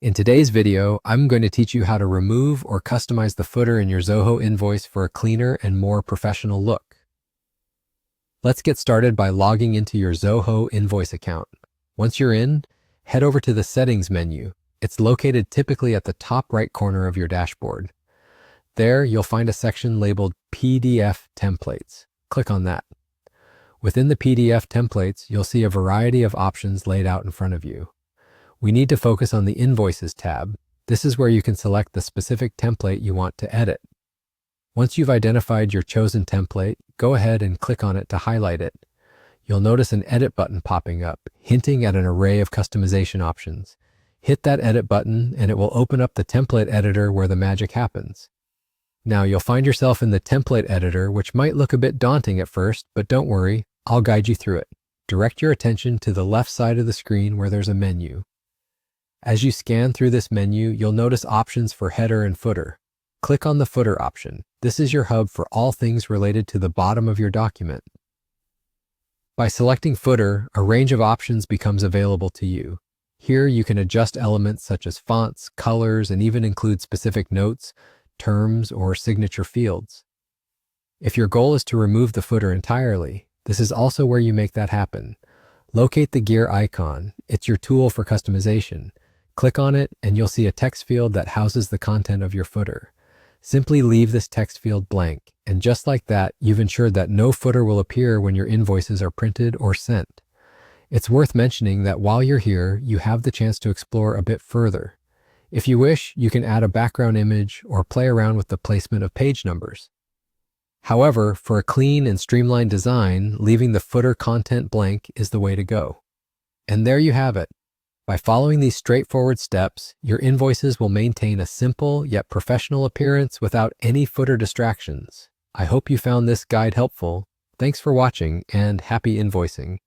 In today's video, I'm going to teach you how to remove or customize the footer in your Zoho Invoice for a cleaner and more professional look. Let's get started by logging into your Zoho Invoice account. Once you're in, head over to the Settings menu. It's located typically at the top right corner of your dashboard. There, you'll find a section labeled PDF Templates. Click on that. Within the PDF templates, you'll see a variety of options laid out in front of you. We need to focus on the Invoices tab. This is where you can select the specific template you want to edit. Once you've identified your chosen template, go ahead and click on it to highlight it. You'll notice an Edit button popping up, hinting at an array of customization options. Hit that Edit button and it will open up the template editor where the magic happens. Now you'll find yourself in the template editor, which might look a bit daunting at first, but don't worry, I'll guide you through it. Direct your attention to the left side of the screen where there's a menu. As you scan through this menu, you'll notice options for header and footer. Click on the footer option. This is your hub for all things related to the bottom of your document. By selecting footer, a range of options becomes available to you. Here you can adjust elements such as fonts, colors, and even include specific notes, terms, or signature fields. If your goal is to remove the footer entirely, this is also where you make that happen. Locate the gear icon. It's your tool for customization. Click on it and you'll see a text field that houses the content of your footer. Simply leave this text field blank, and just like that, you've ensured that no footer will appear when your invoices are printed or sent. It's worth mentioning that while you're here, you have the chance to explore a bit further. If you wish, you can add a background image or play around with the placement of page numbers. However, for a clean and streamlined design, leaving the footer content blank is the way to go. And there you have it. By following these straightforward steps, your invoices will maintain a simple yet professional appearance without any footer distractions. I hope you found this guide helpful. Thanks for watching and happy invoicing.